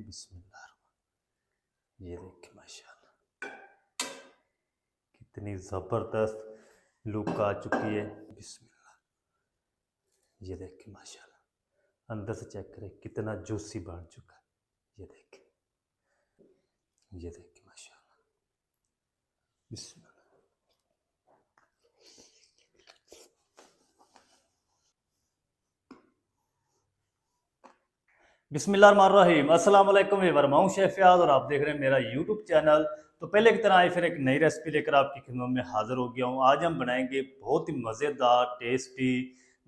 बिस्मिल्लाह। ये देखिए माशाल्लाह कितनी ज़बरदस्त लुक आ चुकी है। बिस्मिल्लाह। ये देखिए माशाल्लाह अंदर से चेक करें कितना जूसी बन चुका है। ये देखिए माशाल्लाह। बिस्मिल्लाह। बिस्मिल्लाहिर्रहमानिर्रहीम। अस्सलाम वालेकुम एवरीवन, मैं हूं शेफ फयाज और आप देख रहे हैं मेरा यूट्यूब चैनल। तो पहले की तरह आई फिर एक नई रेसिपी लेकर आपकी खिदमत में हाजिर हो गया हूं। आज हम बनाएंगे बहुत ही मज़ेदार टेस्टी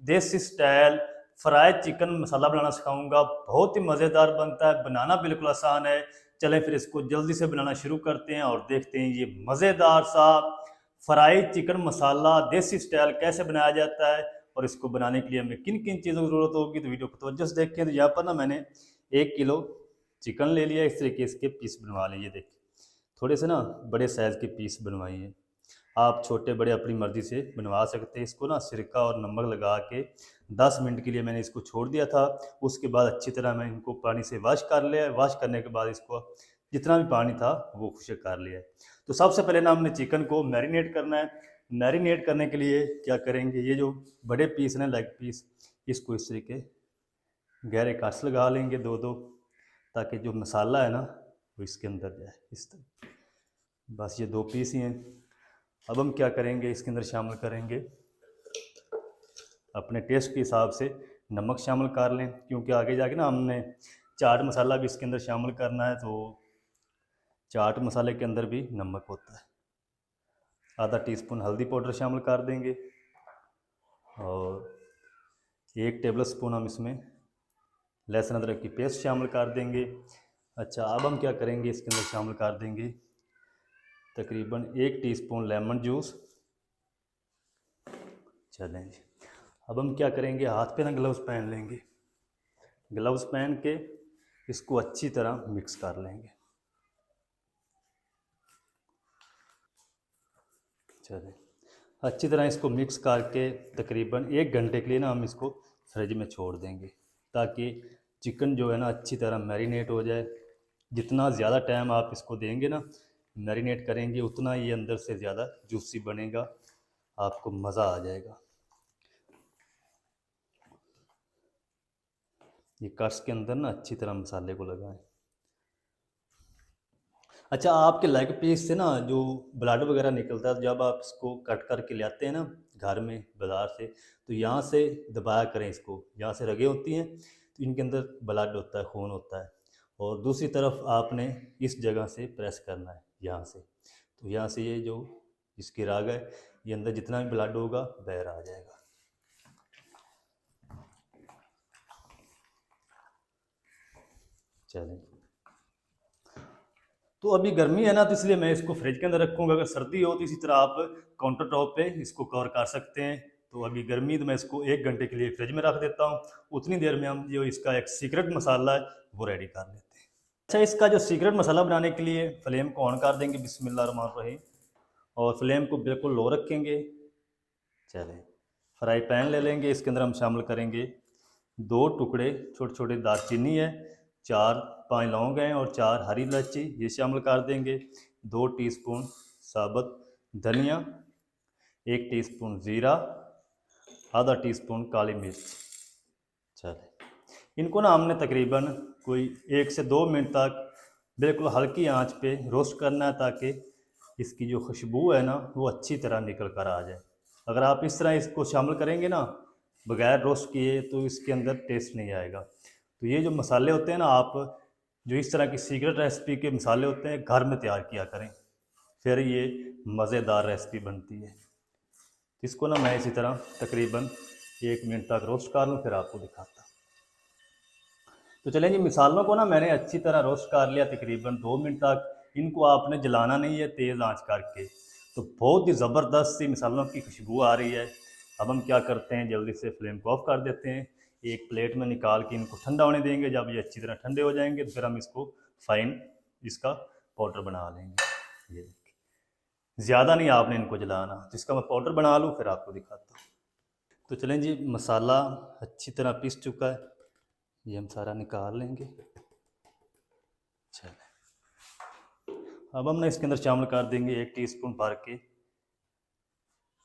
देसी स्टाइल फ्राइड चिकन मसाला बनाना सिखाऊंगा। बहुत ही मज़ेदार बनता है, बनाना बिल्कुल आसान है। चलें फिर इसको जल्दी से बनाना शुरू करते हैं और देखते हैं ये मज़ेदार सा फ्राइड चिकन मसाला देसी स्टाइल कैसे बनाया जाता है और इसको बनाने के लिए हमें किन किन चीज़ों की ज़रूरत होगी। तो वीडियो को तवज्जो से देखें। तो यहाँ पर ना मैंने 1 किलो चिकन ले लिया। इस तरीके इसके पीस बनवा लिए। देखिए थोड़े से ना बड़े साइज़ के पीस बनवाइए। आप छोटे बड़े अपनी मर्ज़ी से बनवा सकते हैं। इसको ना सिरका और नमक लगा के 10 मिनट के लिए मैंने इसको छोड़ दिया था। उसके बाद अच्छी तरह मैं इनको पानी से वॉश कर लिया। वॉश करने के बाद इसको जितना भी पानी था वो खुश्क कर लिया। तो सबसे पहले ना हमने चिकन को मैरिनेट करना है। मैरिनेट करने के लिए क्या करेंगे, ये जो बड़े पीस हैं लेग पीस, इसको इस तरीके गहरे कट्स लगा लेंगे 2-2, ताकि जो मसाला है ना वो इसके अंदर जाए। इस तरह बस ये 2 पीस ही हैं। अब हम क्या करेंगे, इसके अंदर शामिल करेंगे अपने टेस्ट के हिसाब से नमक शामिल कर लें, क्योंकि आगे जाके ना हमने चाट मसाला भी इसके अंदर शामिल करना है। तो चाट मसाले के अंदर भी नमक होता है। आधा टीस्पून हल्दी पाउडर शामिल कर देंगे और 1 टेबल स्पून हम इसमें लहसुन अदरक की पेस्ट शामिल कर देंगे। अच्छा, अब हम क्या करेंगे, इसके अंदर शामिल कर देंगे तकरीबन 1 टीस्पून लेमन जूस। चलें जी, अब हम क्या करेंगे, हाथ पे ना ग्लव्स पहन लेंगे। ग्लव्स पहन के इसको अच्छी तरह मिक्स कर लेंगे। चलें, अच्छी तरह इसको मिक्स करके तकरीबन 1 घंटे के लिए ना हम इसको फ्रिज में छोड़ देंगे, ताकि चिकन जो है ना अच्छी तरह मैरिनेट हो जाए। जितना ज़्यादा टाइम आप इसको देंगे ना, मैरिनेट करेंगे, उतना ये अंदर से ज़्यादा जूसी बनेगा, आपको मज़ा आ जाएगा। ये कट्स के अंदर ना अच्छी तरह मसाले को लगाएं। अच्छा, आपके लेग पीस से ना जो ब्लड वगैरह निकलता है, जब आप इसको कट करके ले आते हैं ना घर में बाज़ार से, तो यहाँ से दबाया करें इसको। यहाँ से रगें होती हैं तो इनके अंदर ब्लड होता है, खून होता है। और दूसरी तरफ आपने इस जगह से प्रेस करना है, यहाँ से। तो यहाँ से ये जो इसकी राग है, ये अंदर जितना भी ब्लड होगा बाहर आ जाएगा। चलें, तो अभी गर्मी है ना, तो इसलिए मैं इसको फ्रिज के अंदर रखूँगा। अगर सर्दी हो तो इसी तरह आप काउंटर टॉप पे इसको कवर कर सकते हैं। तो अभी गर्मी, तो मैं इसको 1 घंटे के लिए फ्रिज में रख देता हूँ। उतनी देर में हम जो इसका एक सीक्रेट मसाला है वो रेडी कर लेते हैं। अच्छा, इसका जो सीक्रेट मसाला बनाने के लिए फ्लेम को ऑन कर देंगे, बिस्मिल्लाहिर्रहमानिर्रहीम, और फ्लेम को बिल्कुल लो रखेंगे। चलें, फ्राई पैन ले लेंगे। इसके अंदर हम शामिल करेंगे 2 टुकड़े छोटे छोटे दालचीनी है, 4-5 लौंग हैं और 4 हरी इलायची, ये शामिल कर देंगे। 2 टीस्पून साबुत धनिया, 1 टीस्पून ज़ीरा, आधा टीस्पून काली मिर्च। चले, इनको ना हमने तकरीबन कोई 1 से 2 मिनट तक बिल्कुल हल्की आंच पे रोस्ट करना है, ताकि इसकी जो खुशबू है ना वो अच्छी तरह निकल कर आ जाए। अगर आप इस तरह इसको शामिल करेंगे ना बगैर रोस्ट किए, तो इसके अंदर टेस्ट नहीं आएगा। तो ये जो मसाले होते हैं ना, आप जो इस तरह की सीक्रेट रेसिपी के मसाले होते हैं घर में तैयार किया करें, फिर ये मज़ेदार रेसिपी बनती है। इसको ना मैं इसी तरह तकरीबन 1 मिनट तक रोस्ट कर लूँ, फिर आपको दिखाता। तो चलें जी, मिसालों को ना मैंने अच्छी तरह रोस्ट कर लिया तकरीबन 2 मिनट तक। इनको आपने जलाना नहीं है, तेज़ आंच करके। तो बहुत ही ज़बरदस्त सी मिसालों की खुशबू आ रही है। अब हम क्या करते हैं, जल्दी से फ्लेम को ऑफ कर देते हैं। एक प्लेट में निकाल के इनको ठंडा होने देंगे। जब ये अच्छी तरह ठंडे हो जाएंगे तो फिर हम इसको फाइन इसका पाउडर बना लेंगे। ये देखिए, ज़्यादा नहीं आपने इनको जलाना। तो इसका मैं पाउडर बना लूँ, फिर आपको दिखाता हूँ। तो चलें जी, मसाला अच्छी तरह पीस चुका है, ये हम सारा निकाल लेंगे। अब हम ना इसके अंदर शामिल कर देंगे 1 टीस्पून भर के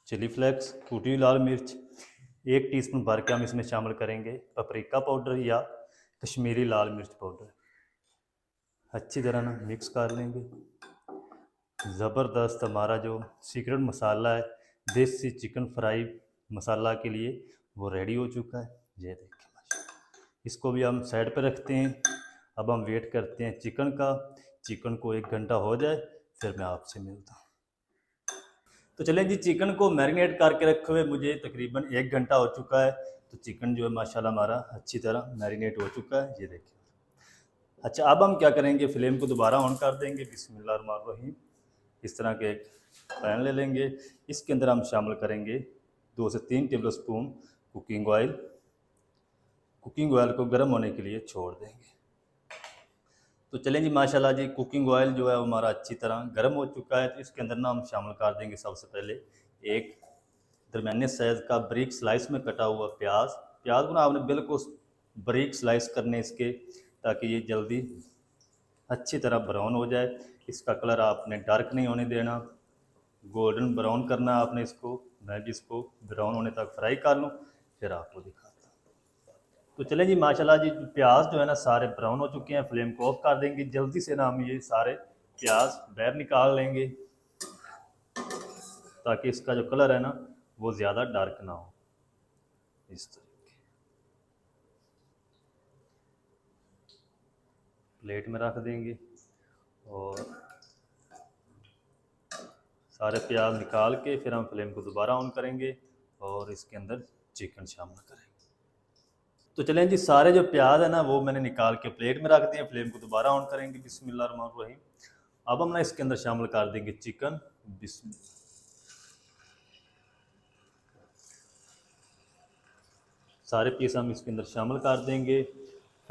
चिली फ्लेक्स, कुटी हुई लाल मिर्च। 1 टीस्पून भर के हम इसमें शामिल करेंगे पपरिका पाउडर या कश्मीरी लाल मिर्च पाउडर। अच्छी तरह ना मिक्स कर लेंगे। ज़बरदस्त हमारा जो सीक्रेट मसाला है देसी चिकन फ्राई मसाला के लिए वो रेडी हो चुका है। ये देखिए माशाल्लाह। इसको भी हम साइड पर रखते हैं। अब हम वेट करते हैं चिकन का। चिकन को 1 घंटा हो जाए फिर मैं आपसे मिलता हूँ। तो चलें जी, चिकन को मैरिनेट करके रखे हुए मुझे तकरीबन 1 घंटा हो चुका है। तो चिकन जो है माशाल्लाह हमारा अच्छी तरह मैरिनेट हो चुका है। ये देखिए। अच्छा, अब हम क्या करेंगे, फ्लेम को दोबारा ऑन कर देंगे। बिस्मिल्लाहिर्रहमानिर्रहीम। इस तरह के एक पैन ले लेंगे। इसके अंदर हम शामिल करेंगे 2 से 3 table spoon cooking oil. Cooking oil को गर्म होने के लिए छोड़ देंगे। तो चलें जी, माशाल्लाह जी कुकिंग ऑयल जो है हमारा अच्छी तरह गर्म हो चुका है। तो इसके अंदर ना हम शामिल कर देंगे सबसे पहले एक दरमियाने साइज़ का बारीक स्लाइस में कटा हुआ प्याज। प्याज को ना आपने बिल्कुल बारीक स्लाइस करने इसके, ताकि ये जल्दी अच्छी तरह ब्राउन हो जाए। इसका कलर आपने डार्क नहीं होने देना, गोल्डन ब्राउन करना आपने इसको। मैं भी इसको ब्राउन होने तक फ्राई कर लूँ, फिर आपको दिखाता हूँ। तो चलें जी, माशाल्लाह जी प्याज जो है ना सारे ब्राउन हो चुके हैं। फ्लेम को ऑफ कर देंगे। जल्दी से ना हम ये सारे प्याज बाहर निकाल लेंगे, ताकि इसका जो कलर है ना वो ज़्यादा डार्क ना हो। इस तरह प्लेट में रख देंगे और सारे प्याज निकाल के फिर हम फ्लेम को दोबारा ऑन करेंगे और इसके अंदर चिकन शामिल करेंगे। तो चलें जी, सारे जो प्याज है ना वो मैंने निकाल के प्लेट में रख दिए। फ्लेम को दोबारा ऑन करेंगे। बिस्मिल्लाहिर्रहमानिर्रहीम। अब हम ना इसके अंदर शामिल कर देंगे चिकन। बिस्मिल्लाह। सारे पीस हम इसके अंदर शामिल कर देंगे।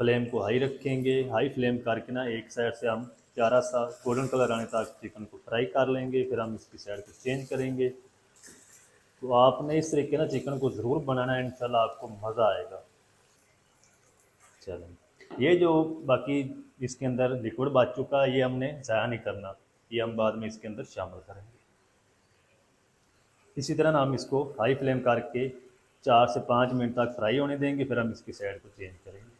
फ्लेम को हाई रखेंगे। हाई फ्लेम करके ना एक साइड से हम प्यारा सा गोल्डन कलर आने तक चिकन को फ्राई कर लेंगे। फिर हम इसकी साइड को चेंज करेंगे। तो आपने इस तरीके ना चिकन को ज़रूर बनाना है, इंशाल्लाह आपको मज़ा आएगा। चलें, ये जो बाकी इसके अंदर लिक्विड बच चुका है ये हमने ज़ाया नहीं करना, ये हम बाद में इसके अंदर शामिल करेंगे। इसी तरह ना हम इसको हाई फ्लेम करके 4 से 5 मिनट तक फ्राई होने देंगे। फिर हम इसकी साइड को चेंज करेंगे।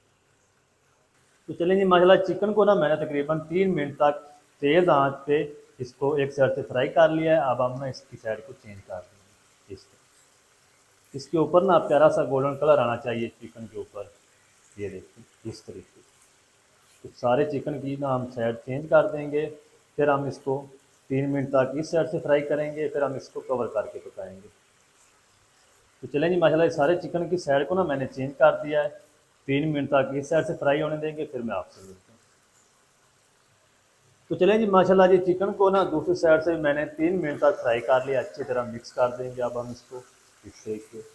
तो चलें जी, माशाल्लाह चिकन को ना मैंने तकरीबन 3 मिनट तक तेज़ आंच पे इसको एक साइड से फ्राई कर लिया है। अब हम ना इसकी साइड को चेंज कर देंगे। इसके ऊपर ना प्यारा सा गोल्डन कलर आना चाहिए चिकन के ऊपर। ये देखिए इस तरीके से। तो सारे चिकन की ना हम साइड चेंज कर देंगे। फिर हम इसको 3 मिनट तक इस साइड से फ्राई करेंगे। फिर हम इसको कवर करके पकाएंगे। तो चलें जी, माशाल्लाह सारे चिकन की साइड को ना मैंने चेंज कर दिया है। 3 मिनट तक इस साइड से फ्राई होने देंगे। फिर मैं आपसे मिलता हूँ। तो चलें जी, माशाल्लाह जी चिकन को ना दूसरी साइड से मैंने 3 मिनट तक फ्राई कर लिया। अच्छी तरह मिक्स कर देंगे। अब हम इसको इस तरीके,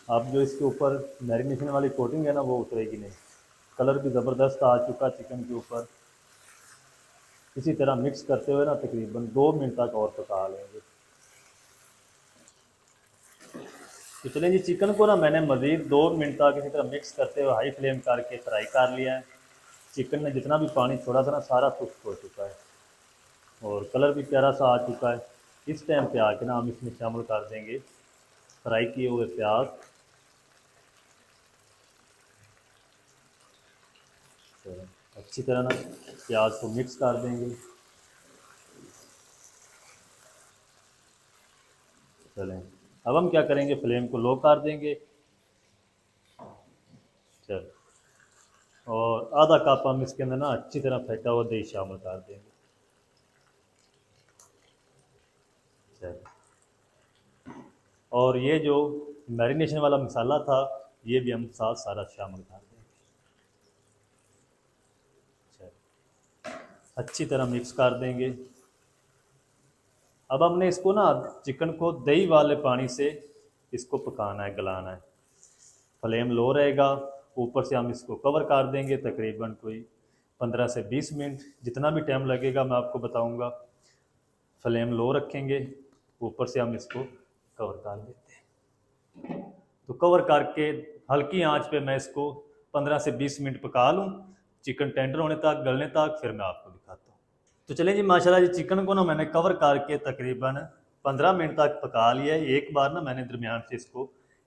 अब जो इसके ऊपर मैरिनेशन वाली कोटिंग है ना वो उतरेगी नहीं। कलर भी ज़बरदस्त आ चुका चिकन के ऊपर। इसी तरह मिक्स करते हुए ना तकरीबन 2 मिनट तक और पका लेंगे। तो चलें जी, चिकन को ना मैंने मज़ीद 2 मिनट तक इसी तरह मिक्स करते हुए हाई फ्लेम करके फ्राई कर लिया है। चिकन में जितना भी पानी छोड़ा था ना सारा खुश्क हो चुका है और कलर भी प्यारा सा आ चुका है। इस टाइम पे आके ना हम इसमें शामिल कर देंगे फ्राई किए हुए प्याज। तो अच्छी तरह ना प्याज को मिक्स कर देंगे। चलें, अब हम क्या करेंगे, फ्लेम को लो कर देंगे। चल, और आधा कप हम इसके अंदर ना अच्छी तरह फेंटा हुआ दही शामिल कर देंगे। चल, और ये जो मैरिनेशन वाला मसाला था ये भी हम साथ सारा शामिल कर देंगे। चल, अच्छी तरह मिक्स कर देंगे। अब हमने इसको ना चिकन को दही वाले पानी से इसको पकाना है, गलाना है। फ्लेम लो रहेगा। ऊपर से हम इसको कवर कर देंगे तकरीबन कोई 15 से 20 मिनट, जितना भी टाइम लगेगा मैं आपको बताऊंगा। फ्लेम लो रखेंगे। ऊपर से हम इसको कवर कर देते हैं। तो कवर करके हल्की आंच पे मैं इसको 15 से 20 मिनट पका लूँ। चिकन टेंडर होने तक, गलने तक, फिर मैं आपको दिखाता हूँ। तो चलें जी, माशाल्लाह जी चिकन को ना मैंने कवर करके तकरीबन 15 मिनट तक पका लिया है। एक बार ना मैंने दरमियान से इसको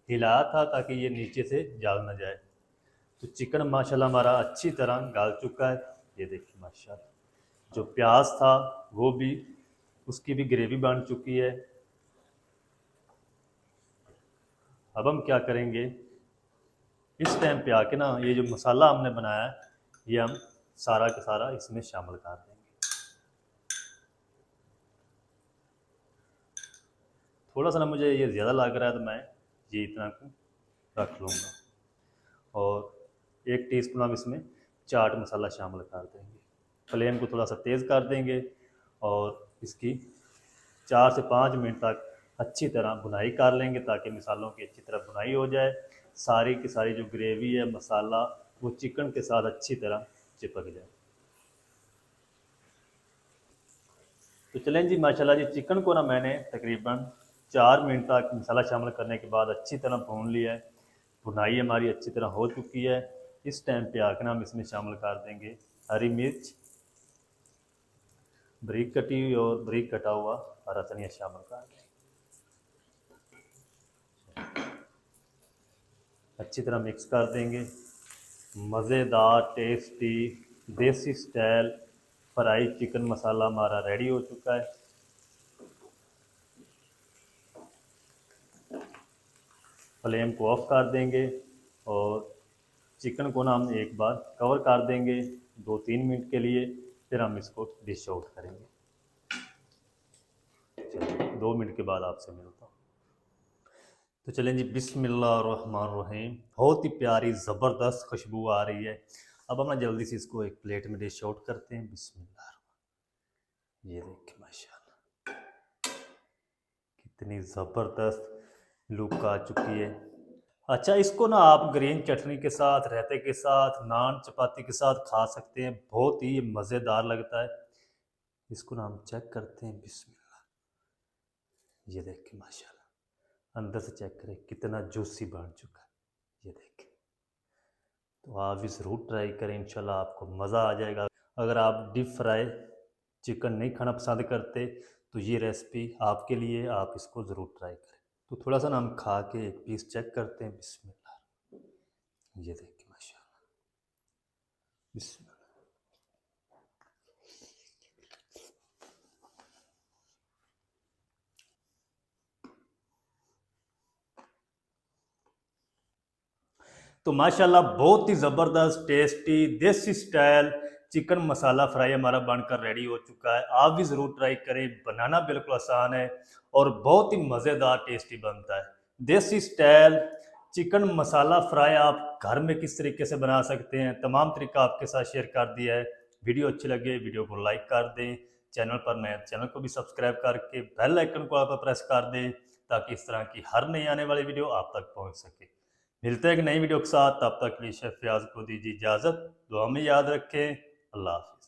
हिलाया था ताकि ये नीचे से जल ना जाए। तो चिकन माशाल्लाह हमारा अच्छी तरह गल चुका है। ये देखिए माशाल्लाह, जो प्याज था वो भी, उसकी भी ग्रेवी बन चुकी है। अब हम क्या करेंगे, इस टाइम पे आके ना ये जो मसाला हमने बनाया है ये हम सारा का सारा इसमें शामिल कर देंगे। थोड़ा सा ना मुझे ये ज़्यादा लग रहा है तो मैं ये इतना को रख लूँगा। और 1 टीस्पून हम इसमें चाट मसाला शामिल कर देंगे। फ्लेम को थोड़ा सा तेज़ कर देंगे और इसकी 4 से 5 मिनट तक अच्छी तरह भुनाई कर लेंगे ताकि मसालों की अच्छी तरह भुनाई हो जाए। सारी की सारी जो ग्रेवी है, मसाला, वो चिकन के साथ अच्छी तरह चिपक जाए। तो चलें जी, माशाल्लाह जी चिकन को ना मैंने तकरीबन 4 मिनट तक मसाला शामिल करने के बाद अच्छी तरह भून लिया है। भुनाई हमारी अच्छी तरह हो चुकी है। इस टाइम पे आकर हम इसमें शामिल कर देंगे हरी मिर्च बारीक कटी हुई और बारीक कटा हुआ हरा धनिया शामिल कर देंगे। अच्छी तरह मिक्स कर देंगे। मज़ेदार टेस्टी देसी स्टाइल फ्राई चिकन मसाला हमारा रेडी हो चुका है। फ्लेम को ऑफ कर देंगे और चिकन को ना हम एक बार कवर कर देंगे 2-3 मिनट के लिए, फिर हम इसको डिश आउट करेंगे। चलिए 2 मिनट के बाद आपसे मिलता हूँ। तो चलें जी, बिस्मिल्लाहिर्रहमानिर्रहीम। बहुत ही प्यारी ज़बरदस्त खुशबू आ रही है। अब हम ना जल्दी से इसको एक प्लेट में डिश आउट करते हैं। बिस्मिल्लाह। ये देखिए माशाल्लाह कितनी ज़बरदस्त लुक आ चुकी है। अच्छा, इसको ना आप ग्रीन चटनी के साथ, रायते के साथ, नान चपाती के साथ खा सकते हैं। बहुत ही मज़ेदार लगता है। इसको ना हम चेक करते हैं। बिस्मिल्लाह। ये देखिए माशाल्लाह, अंदर से चेक करें कितना जूसी बन चुका है। ये देखिए, तो आप भी ज़रूर ट्राई करें, इंशाल्लाह आपको मज़ा आ जाएगा। अगर आप डीप फ्राई चिकन नहीं खाना पसंद करते तो ये रेसिपी आपके लिए, आप इसको ज़रूर ट्राई करें। तो थोड़ा सा ना हम खा के एक पीस चेक करते हैं। बिस्मिल्लाह। ये देखिए माशाल्लाह, बिस्मिल्लाह। तो माशाल्लाह बहुत ही ज़बरदस्त टेस्टी देसी स्टाइल चिकन मसाला फ्राई हमारा बनकर रेडी हो चुका है। आप भी ज़रूर ट्राई करें, बनाना बिल्कुल आसान है और बहुत ही मज़ेदार टेस्टी बनता है। देसी स्टाइल चिकन मसाला फ्राई आप घर में किस तरीके से बना सकते हैं, तमाम तरीका आपके साथ शेयर कर दिया है। वीडियो अच्छी लगे वीडियो को लाइक कर दें, चैनल पर नए चैनल को भी सब्सक्राइब करके बेल आइकन को आप प्रेस कर दें ताकि इस तरह की हर नई आने वाली वीडियो आप तक पहुँच सके। मिलते हैं एक नई वीडियो के साथ, तब तक के लिए शेफ फयाज को दीजिए इजाज़त। दुआ में याद रखें। अल्लाह हाफ़िज़।